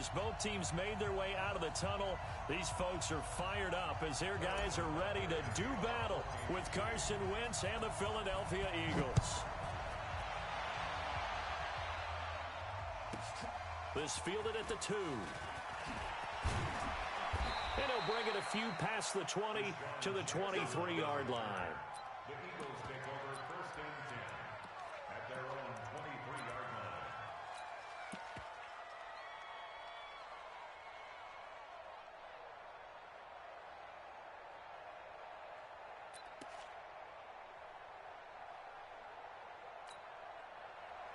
as both teams made their way out of the tunnel, these folks are fired up as their guys are ready to do battle with Carson Wentz and the Philadelphia Eagles. This fielded at the 2. And he'll bring it a few past the 20 to the 23-yard line. The Eagles take over 1st and 10 at their own 23-yard line.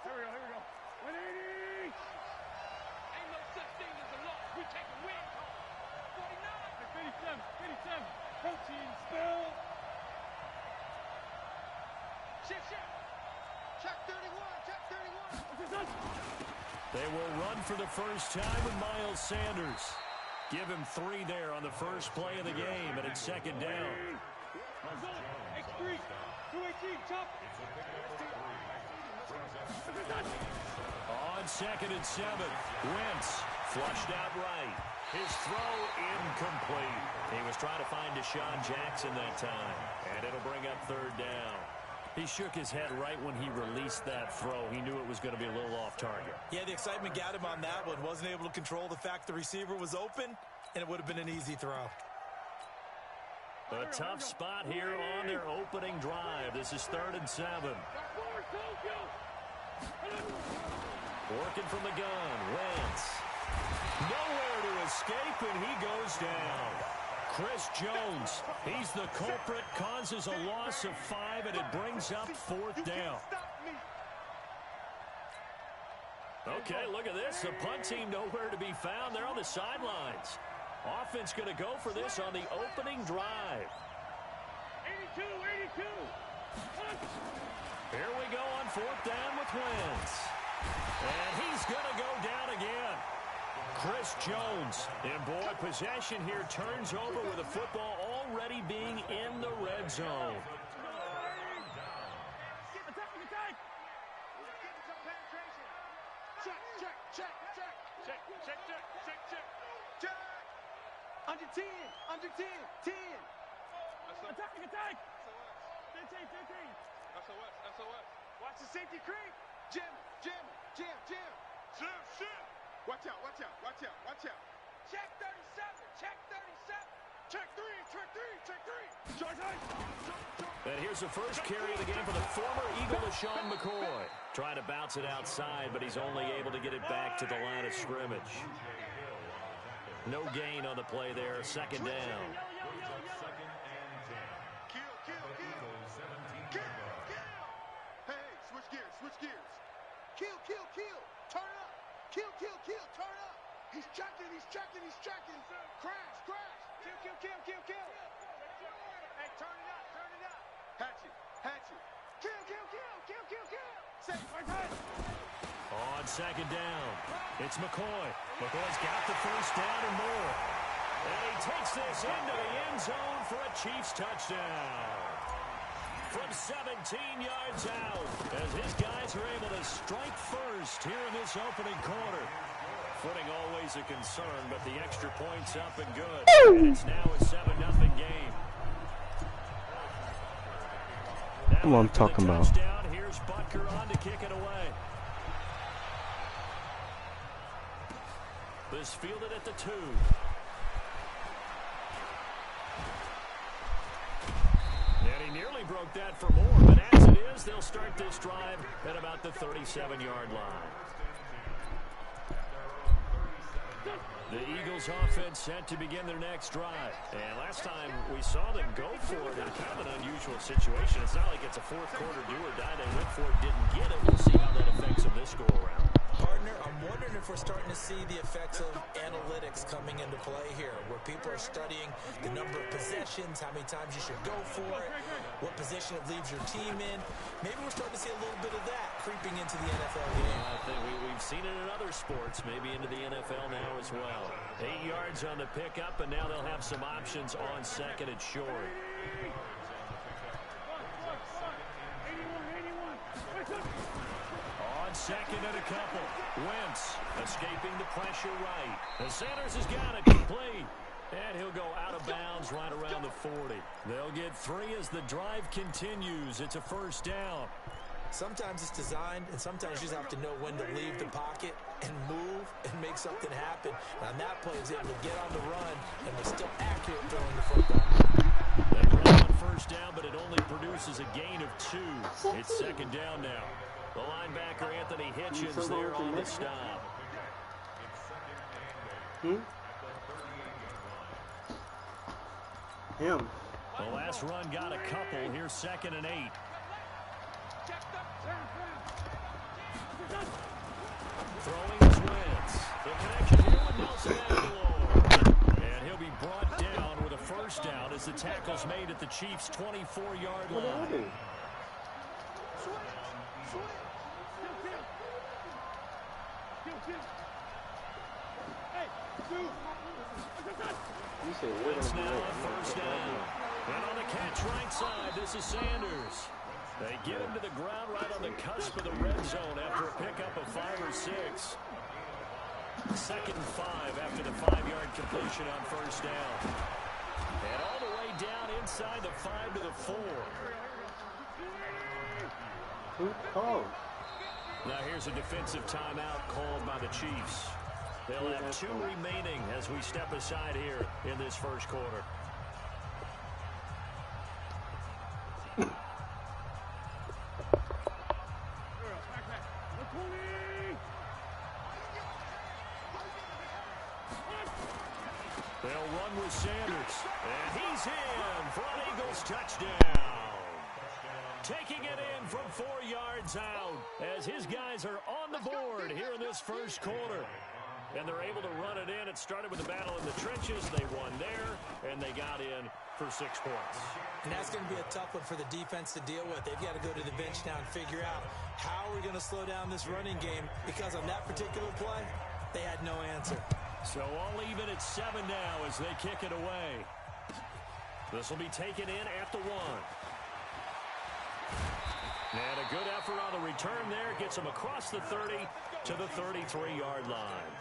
Here we go. 180! Ain't no such thing as a loss. We take a win. 49! 57! Protein spill! Shift! Check 31! They will run for the first time with Miles Sanders. Give him 3 there on the first play of the game, and it's 2nd down. X3! 218, chop! On 2nd and 7, Wentz flushed out right. His throw incomplete. He was trying to find Deshaun Jackson that time, and it'll bring up 3rd down. He shook his head right when he released that throw. He knew it was going to be a little off target. Yeah, the excitement got him on that one. Wasn't able to control the fact the receiver was open, and it would have been an easy throw. A tough spot here on their opening drive. This is 3rd and 7. Working from the gun, Wentz. Nowhere to escape, and he goes down. Chris Jones, he's the culprit, causes a loss of 5, and it brings up 4th down. Okay, look at this. The punt team nowhere to be found. They're on the sidelines. Offense going to go for this on the opening drive. 82! Here we go on 4th down with Wentz. And he's going to go down again. Chris Jones, and boy, possession here turns over with the football already being in the red zone. Check. Under 10. 10. Attack. 13. SOS. Watch the safety creep. Jim. Watch out. Check 37. Check 3. And here's the first carry of the game for the former Eagle, LaShawn McCoy. Trying to bounce it outside, but he's only able to get it back to the line of scrimmage. No gain on the play there, 2nd down. Hey, switch gears. Kill. Turn up. Kill. Turn up. He's checking. Crash. Kill. Hey, turn it up. Hatchet. Kill. Set. On 2nd down, it's McCoy. McCoy's got the first down and more. And he takes this into the end zone for a Chiefs touchdown. From 17 yards out, as his guys are able to strike first here in this opening quarter. Footing always a concern, but the extra point's up and good. And it's now a 7-0 game. That's what I'm talking about. Here's Butker on to kick it away. This fielded at the 2. And he nearly broke that for more, but as it is, they'll start this drive at about the 37-yard line. The Eagles offense set to begin their next drive. And last time we saw them go for it in kind of an unusual situation. It's not like it's a fourth quarter do or die. They went for it, didn't get it. We'll see how that affects them this go around. Partner, I'm wondering if we're starting to see the effects of analytics coming into play here, where people are studying the number of possessions, how many times you should go for it, what position it leaves your team in. Maybe we're starting to see a little bit of that creeping into the NFL game. I think we've seen it in other sports, maybe into the NFL now as well. 8 yards on the pickup, and now they'll have some options on 2nd and short. On second and a couple. Wentz escaping the pressure right. And Sanders has got it complete. And he'll go out of bounds right around the 40. They'll get 3 as the drive continues. It's a first down. Sometimes it's designed, and sometimes you just have to know when to leave the pocket and move and make something happen. And on that play, he was able to get on the run and was still accurate throwing the football. They run on first down, but it only produces a gain of 2. It's second down now. The linebacker, Anthony Hitchens, there on the stop. Him. The last run got a couple. Here's second and 8. Throwing his Wentz. The connection here with Nelson Aguilar. And he'll be brought down with a first down as the tackle's made at the Chiefs' 24-yard line. It's now a first down. And on the catch right side, this is Sanders. They get him to the ground right on the cusp of the red zone after a pickup of 5 or 6. Second and 5 after the 5-yard completion on first down. And all the way down inside the 5 to the 4. Who called? Now here's a defensive timeout called by the Chiefs. They'll have 2 remaining as we step aside here in this first quarter. They'll run with Sanders. And he's in for an Eagles touchdown. Taking it in from 4 yards out as his guys are on the board here in this first quarter. And they're able to run it in. It started with a battle in the trenches. They won there, and they got in for 6 points. And that's going to be a tough one for the defense to deal with. They've got to go to the bench now and figure out how we're going to slow down this running game, because on that particular play, they had no answer. So all even at 7 now as they kick it away. This will be taken in at the 1. And a good effort on the return there. Gets them across the 30 to the 33-yard line.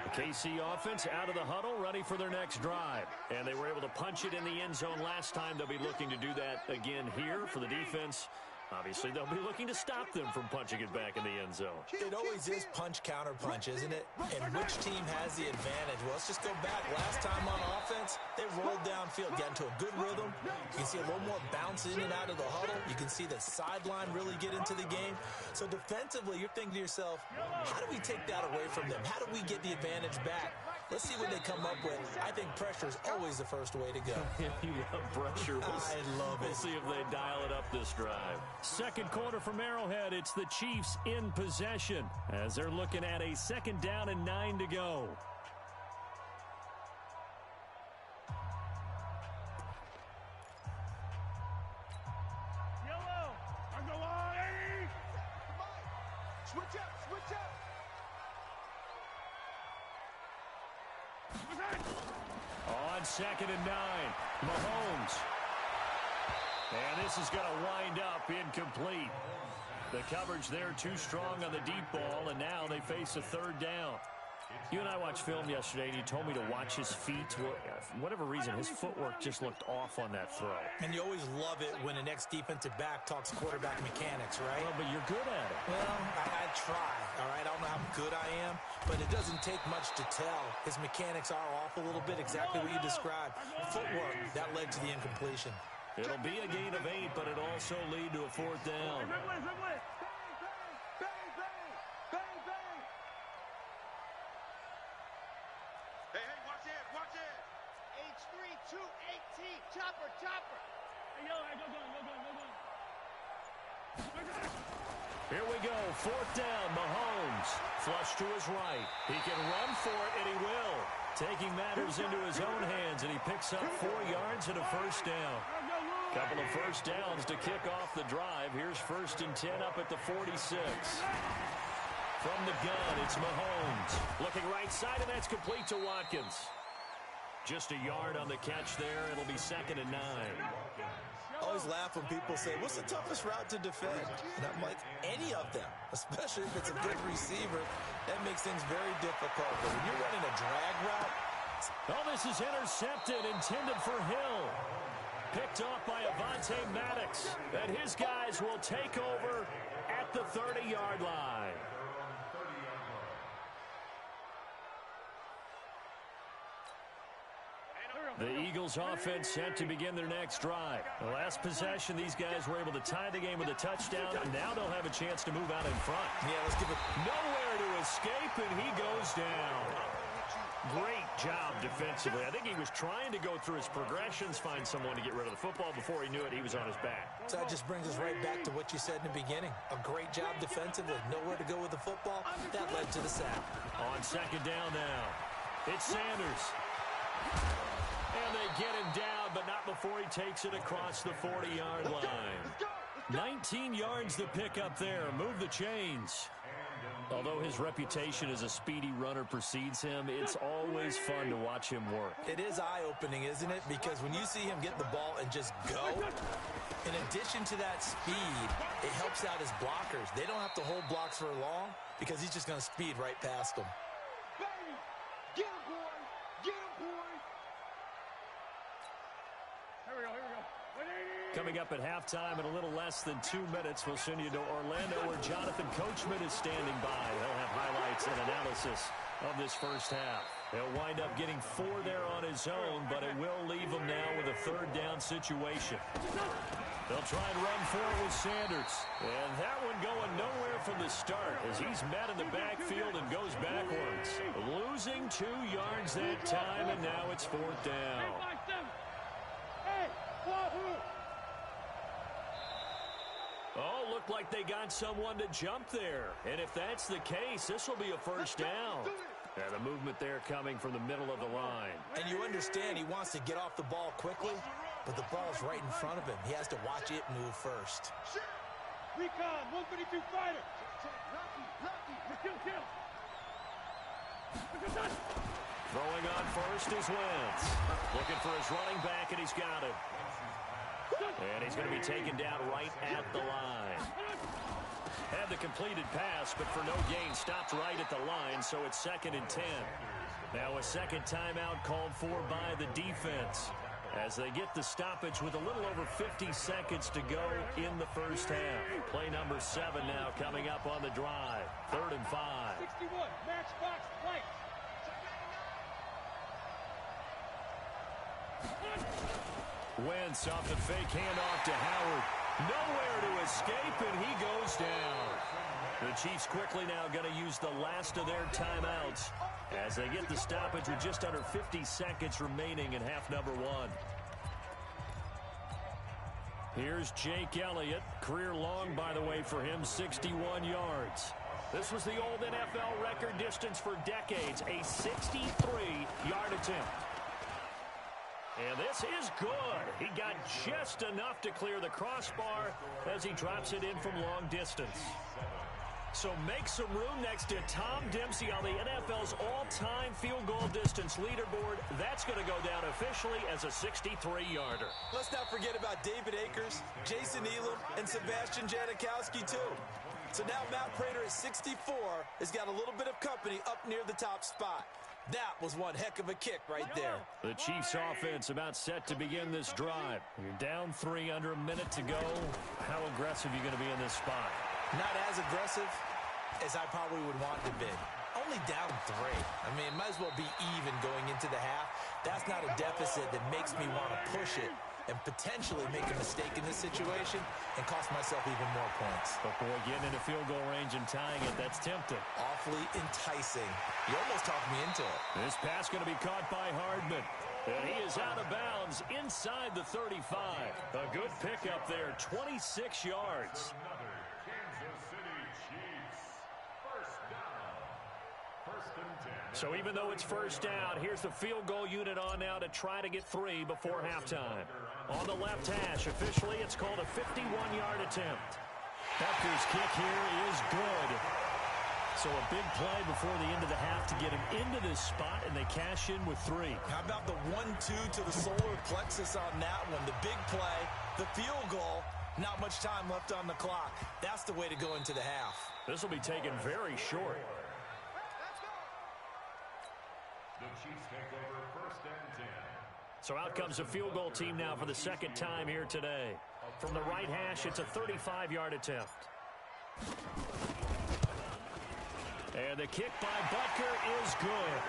The KC offense out of the huddle, ready for their next drive. And they were able to punch it in the end zone last time. They'll be looking to do that again here for the defense. Obviously, they'll be looking to stop them from punching it back in the end zone. It always is punch-counter-punch, isn't it? And which team has the advantage? Well, let's just go back. Last time on offense, they rolled downfield, got into a good rhythm. You can see a little more bounce in and out of the huddle. You can see the sideline really get into the game. So defensively, you're thinking to yourself, how do we take that away from them? How do we get the advantage back? Let's see what they come up with. I think pressure is always the first way to go. You love pressure. I love it. We'll see if they dial it up this drive. Second quarter from Arrowhead. It's the Chiefs in possession as they're looking at a second down and 9 to go. Yellow, on the line. Switch up, switch up. On second and 9, Mahomes. And this is going to wind up incomplete. The coverage there too strong on the deep ball, and now they face a third down. You and I watched film yesterday, and you told me to watch his feet. Well, for whatever reason, his footwork just looked off on that throw. And you always love it when the next defensive back talks quarterback mechanics, right? Well, but you're good at it. Well, I try, all right? I don't know how good I am, but it doesn't take much to tell. His mechanics are off a little bit, exactly what you described. Footwork, that led to the incompletion. It'll be a gain of 8, but it'll also lead to a fourth down. Chopper, chopper. Hey, yo, go. Here we go, fourth down, Mahomes. Flush to his right. He can run for it, and he will. Taking matters into his own hands, and he picks up 4 yards and a first down. Couple of first downs to kick off the drive. Here's first and 10 up at the 46. From the gun, it's Mahomes. Looking right side, and that's complete to Watkins. Just a yard on the catch there. It'll be 2nd and 9. I always laugh when people say, what's the toughest route to defend? And I'm like, any of them, especially if it's a good receiver. That makes things very difficult. But when you're running a drag route. Oh, this is intercepted, intended for Hill. Picked off by Avonte Maddox. And his guys will take over at the 30-yard line. The Eagles offense set to begin their next drive. The last possession, these guys were able to tie the game with a touchdown. Now they'll have a chance to move out in front. Yeah, let's give it. Nowhere to escape, and he goes down. Great job defensively. I think he was trying to go through his progressions, find someone to get rid of the football. Before he knew it, he was on his back. So that just brings us right back to what you said in the beginning. A great job defensively. Nowhere to go with the football. That led to the sack. On 2nd down now, it's Sanders. And they get him down, but not before he takes it across the 40-yard line. 19 yards to pick up there. Move the chains. Although his reputation as a speedy runner precedes him, it's always fun to watch him work. It is eye-opening, isn't it? Because when you see him get the ball and just go, in addition to that speed, it helps out his blockers. They don't have to hold blocks for long because he's just going to speed right past them. Baby, get him, boy. Get him, boy. Here we go, here we go. Coming up at halftime in a little less than 2 minutes, we'll send you to Orlando where Jonathan Coachman is standing by. He'll have highlights and analysis of this first half. He'll wind up getting 4 there on his own, but it will leave him now with a 3rd down situation. They'll try and run forward with Sanders. And that one going nowhere from the start as he's met in the backfield and goes backwards. Losing 2 yards that time, and now it's 4th down. Oh, looked like they got someone to jump there. And if that's the case, this will be a 1st down. And the movement there coming from the middle of the line. And you understand he wants to get off the ball quickly, but the ball's right in front of him. He has to watch it move first. Recon, 152 fighter. Throwing on first is Wentz. Looking for his running back, and he's got him. And he's going to be taken down right at the line. Had the completed pass, but for no gain, stopped right at the line, so it's 2nd and 10. Now a 2nd timeout called for by the defense as they get the stoppage with a little over 50 seconds to go in the first half. Play number 7 now coming up on the drive. 3rd and 5. 61, matchbox lights. Wentz off the fake handoff to Howard. Nowhere to escape, and he goes down. The Chiefs quickly now going to use the last of their timeouts as they get the stoppage with just under 50 seconds remaining in half number 1. Here's Jake Elliott. Career long, by the way, for him, 61 yards. This was the old NFL record distance for decades, a 63-yard attempt. And this is good. He got just enough to clear the crossbar as he drops it in from long distance. So make some room next to Tom Dempsey on the NFL's all-time field goal distance leaderboard. That's going to go down officially as a 63-yarder. Let's not forget about David Akers, Jason Elam, and Sebastian Janikowski, too. So now Matt Prater at 64 has got a little bit of company up near the top spot. That was one heck of a kick right there. The Chiefs offense about set to begin this drive. You're down 3 under a minute to go. How aggressive are you going to be in this spot? Not as aggressive as I probably would want to be. Only down 3. I mean, it might as well be even going into the half. That's not a deficit that makes me want to push it and potentially make a mistake in this situation and cost myself even more points. But boy, getting into field goal range and tying it, that's tempting. Awfully enticing. You almost talked me into it. This pass going to be caught by Hardman. And he is out of bounds inside the 35. A good pickup there, 26 yards. So even though it's 1st down, here's the field goal unit on now to try to get 3 before halftime. On the left hash, officially it's called a 51-yard attempt. Becker's kick here is good. So a big play before the end of the half to get him into this spot, and they cash in with 3. How about the 1-2 to the solar plexus on that one? The big play, the field goal, not much time left on the clock. That's the way to go into the half. This will be taken very short. The Chiefs take over first and 10. So out comes a field goal team now for the second time here today. From the right hash, it's a 35-yard attempt. And the kick by Butker is good.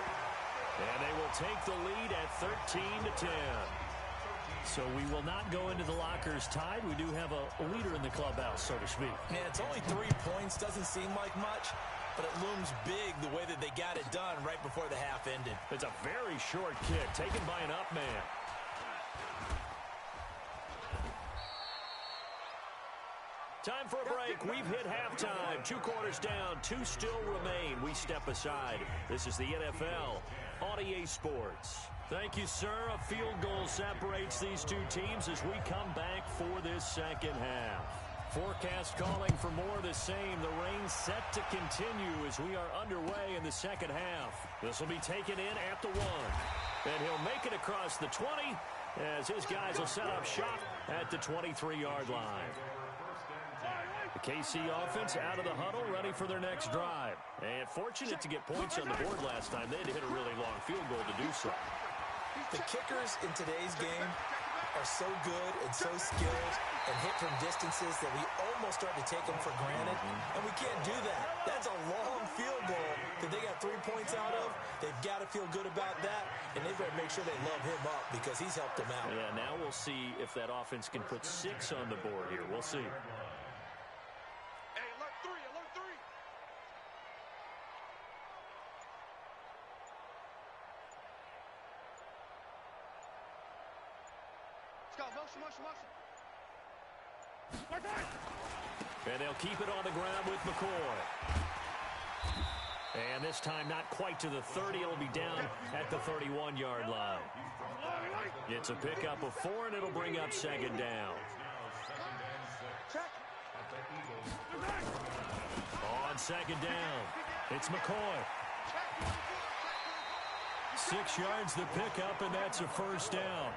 And they will take the lead at 13-10. So we will not go into the lockers tied. We do have a leader in the clubhouse, so to speak. Yeah, it's only 3 points. Doesn't seem like much, but it looms big the way that they got it done right before the half ended. It's a very short kick taken by an up man. Time for a break. We've hit halftime. 2 quarters down. 2 still remain. We step aside. This is the NFL on EA Sports. Thank you, sir. A field goal separates these 2 teams as we come back for this second half. Forecast calling for more of the same. The rain set to continue as we are underway in the second half. This will be taken in at the 1. And he'll make it across the 20 as his guys will set up shop at the 23-yard line. The KC offense out of the huddle, ready for their next drive. And fortunate to get points on the board last time. They had to hit a really long field goal to do so. The kickers in today's game are so good and so skilled and hit from distances that we almost start to take them for granted. And we can't do that. That's a long field goal that they got 3 points out of. They've got to feel good about that, and they better make sure they love him up because he's helped them out. Yeah, now we'll see if that offense can put 6 on the board here. We'll see. Hey, alert 3, alert 3. Let's go, motion. And they'll keep it on the ground with McCoy. And this time not quite to the 30. It'll be down at the 31-yard line. It's a pickup of 4, and it'll bring up second down. On second down, it's McCoy. 6 yards the pickup, and that's a first down.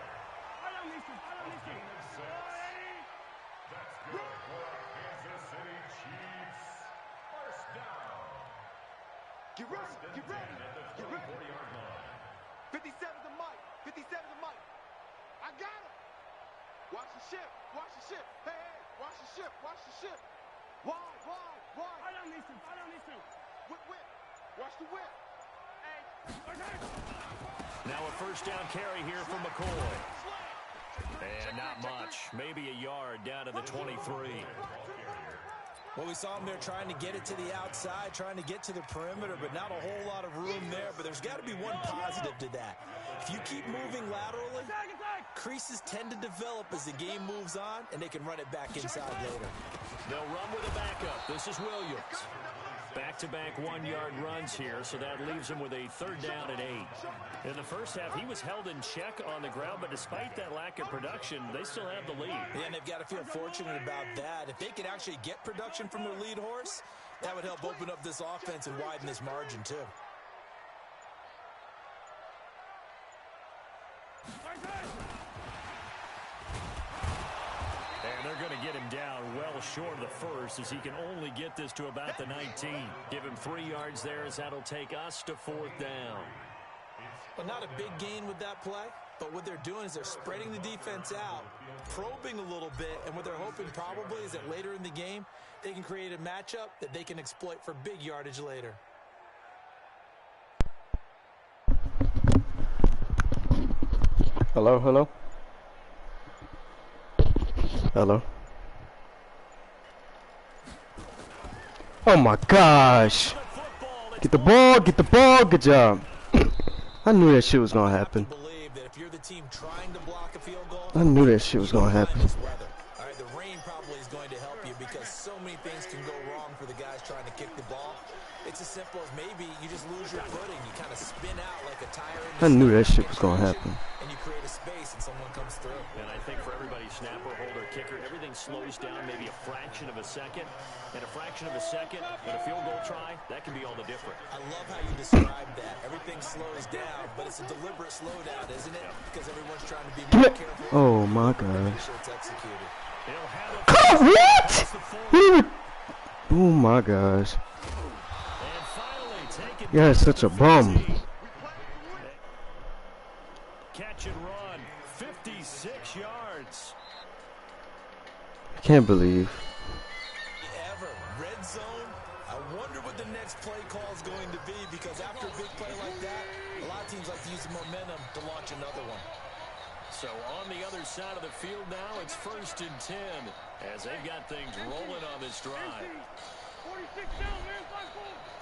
Get ready. 57 to Mike. I got him. Watch the ship. Hey, watch the ship. Wide. I don't need to. Whip. Watch the whip. Hey. Now a first down carry here from McCoy. And not much. Maybe a yard down to the 23. Well, we saw him there trying to get it to the outside, trying to get to the perimeter, but not a whole lot of room there. But there's got to be one positive to that. If you keep moving laterally, creases tend to develop as the game moves on, and they can run it back inside later. They'll run with a backup. This is Williams. Back-to-back 1-yard runs here, so that leaves him with a third down and 8. In the first half, he was held in check on the ground, but despite that lack of production, they still have the lead. Yeah, and they've got to feel fortunate about that. If they could actually get production from their lead horse, that would help open up this offense and widen this margin, too. And they're going to get him down well short of the first as he can only get this to about the 19. Give him 3 yards there as that'll take us to 4th down. Well, not a big gain with that play, but what they're doing is they're spreading the defense out, probing a little bit, and what they're hoping probably is that later in the game, they can create a matchup that they can exploit for big yardage later. Hello? Oh my gosh. Get the ball, good job. I knew that shit was gonna happen. I knew that shit was gonna happen. All right, the rain probably is going to help you because so many things can go wrong for the guys trying to kick the ball. It's as simple as maybe you just just lose your footing. You kind of spin out like a tire. I knew that shit was gonna happen. And you create a space and someone comes through. And I think for everybody, snapper, holder, kicker, everything slows down maybe a fraction of a second. And a fraction of a second with a field goal try, that can be all the difference. I love how you describe that. Everything slows down, but it's a deliberate slowdown, isn't it? Because everyone's trying to be more careful. Oh my gosh. It's executed. What? Oh my gosh. Yeah, it's such a bum. Catch and run, 56 yards. I can't believe. Ever. Red zone, I wonder what the next play call is going to be, because after a big play like that, a lot of teams like to use the momentum to launch another one. So on the other side of the field now, it's 1st and 10 as they've got things rolling on this drive. 46 down, man. 5-4.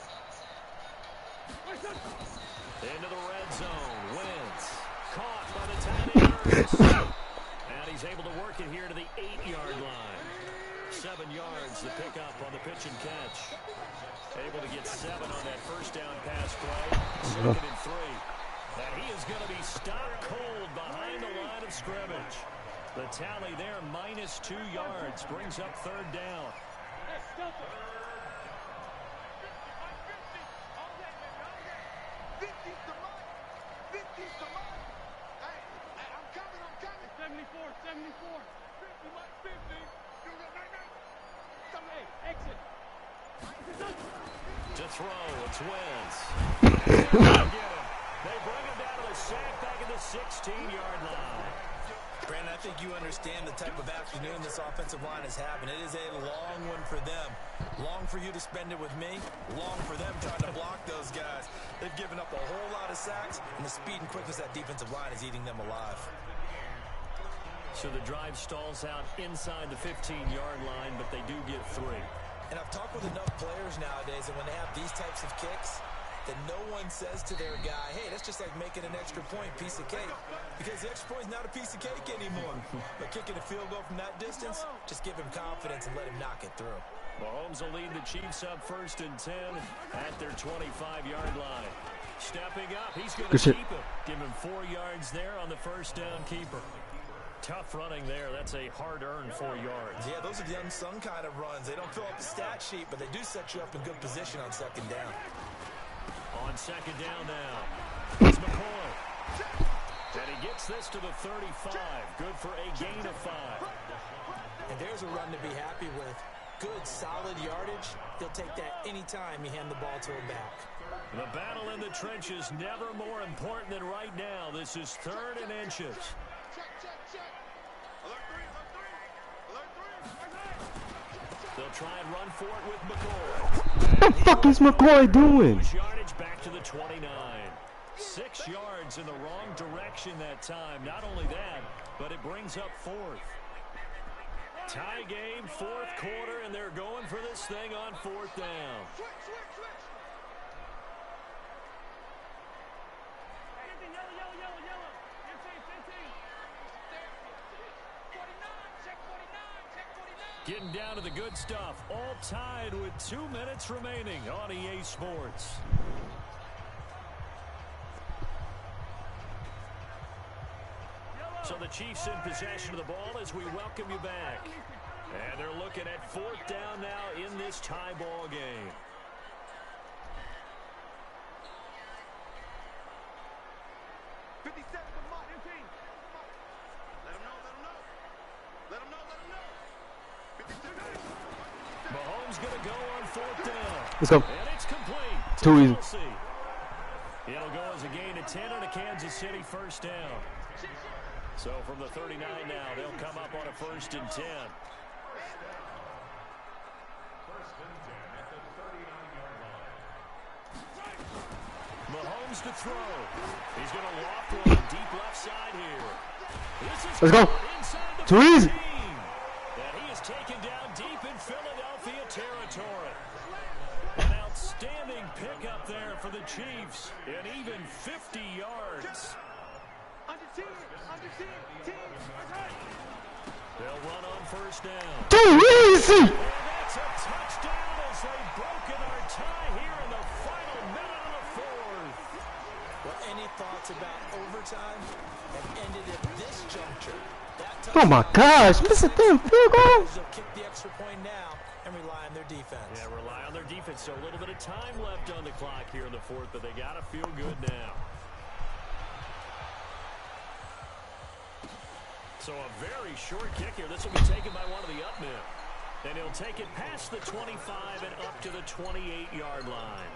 Into the red zone. Wentz caught by the tight end. And he's able to work it here to the 8-yard line. 7 yards to pick up on the pitch and catch. Able to get 7 on that first down pass play. 2nd and 3. And he is going to be stopped cold behind the line of scrimmage. The tally there, -2 yards, brings up 3rd down. To throw, it's Wentz. They bring him down to the sack back at the 16-yard line. Brandon, I think you understand the type of afternoon this offensive line is having. It is a long one for them. Long for you to spend it with me. Long for them trying to block those guys. They've given up a whole lot of sacks, and the speed and quickness of that defensive line is eating them alive. So the drive stalls out inside the 15-yard line, but they do get 3. And I've talked with enough players nowadays, and when they have these types of kicks, that no one says to their guy, hey, that's just like making an extra point, piece of cake. Because the extra point is not a piece of cake anymore. But kicking a field goal from that distance, just give him confidence and let him knock it through. Mahomes will lead the Chiefs up 1st and 10 at their 25-yard line. Stepping up, he's going to keep it. Give him 4 yards there on the first down keeper. Tough running there. That's a hard-earned 4 yards. Yeah, those are the unsung kind of runs. They don't fill up the stat sheet, but they do set you up in good position on 2nd down. On 2nd down now, it's McCoy. And he gets this to the 35. Good for a gain of 5. And there's a run to be happy with. Good, solid yardage. He'll take that anytime you hand the ball to him back. The battle in the trenches never more important than right now. This is 3rd and inches. They'll try and run for it with McCoy. What the fuck is McCoy doing? Yardage back to the 29. 6 yards in the wrong direction that time. Not only that, but it brings up 4th. Tie game, 4th quarter, and they're going for this thing on 4th down. Getting down to the good stuff. All tied with 2 minutes remaining on EA Sports. So the Chiefs in possession of the ball as we welcome you back. And they're looking at 4th down now in this tie ball game. Mahomes going to go on 4th down. Let's go. And it's complete. Too easy. It'll go as a gain of 10 on a Kansas City 1st down. So from the 39 now, they'll come up on a 1st and 10. Mahomes to throw. He's going to loft one deep left side here. Let's go. Too easy. And he is taken down deep in Philadelphia territory. An outstanding pickup there for the Chiefs. And even 50 yards. They'll run on 1st down. Too easy. And that's a touchdown as they've broken our tie here in the final minute of the many thoughts about overtime have ended at this juncture. Oh my gosh, miss a damn field goal. They'll kick the extra point now and rely on their defense. Yeah, rely on their defense. So a little bit of time left on the clock here in the fourth, but they got to feel good now. So a very short kick here. This will be taken by one of the up men. And he'll take it past the 25 and up to the 28-yard line.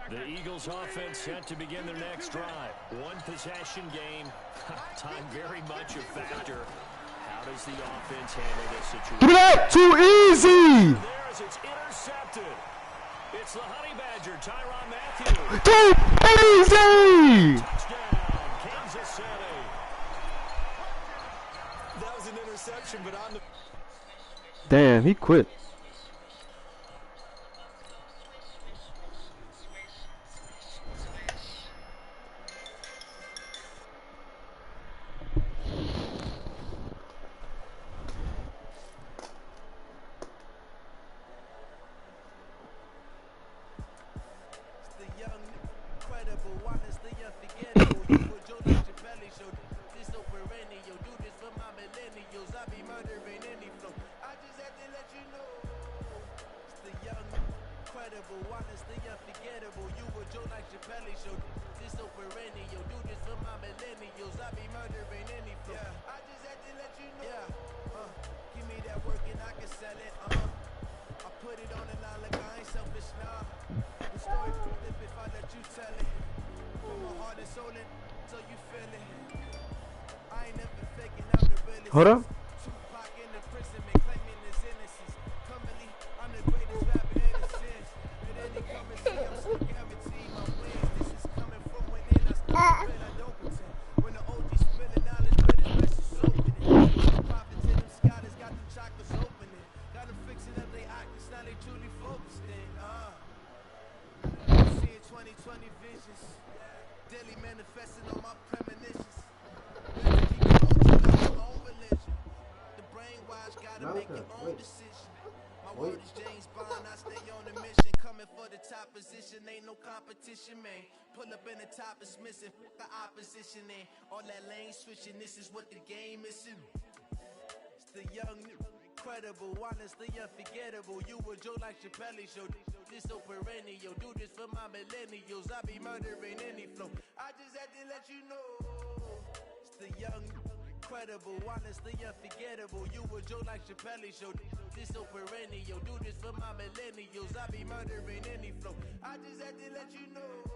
The Eagles offense set to begin their next drive. One possession game. Time very much a factor. How does the offense handle this situation? Give me that! Too easy! There's it's intercepted. It's the Honey Badger, Tyrann Mathieu. Too easy! Touchdown, Kansas City. That was an interception, but on the... Damn, he quit. Hold up. Man, pull up in the top is missing. The opposition ain't all that lane switching. This is what the game is. It's the young, incredible, honestly unforgettable. You a Joe like Chappelle show. This so perennial. Do this for my millennials. I be murdering any flow. I just had to let you know. It's the young, incredible, honestly unforgettable. You a Joe like Chappelle show. This so perennial. Do this for my millennials. I be murdering any flow. I just had to let you know.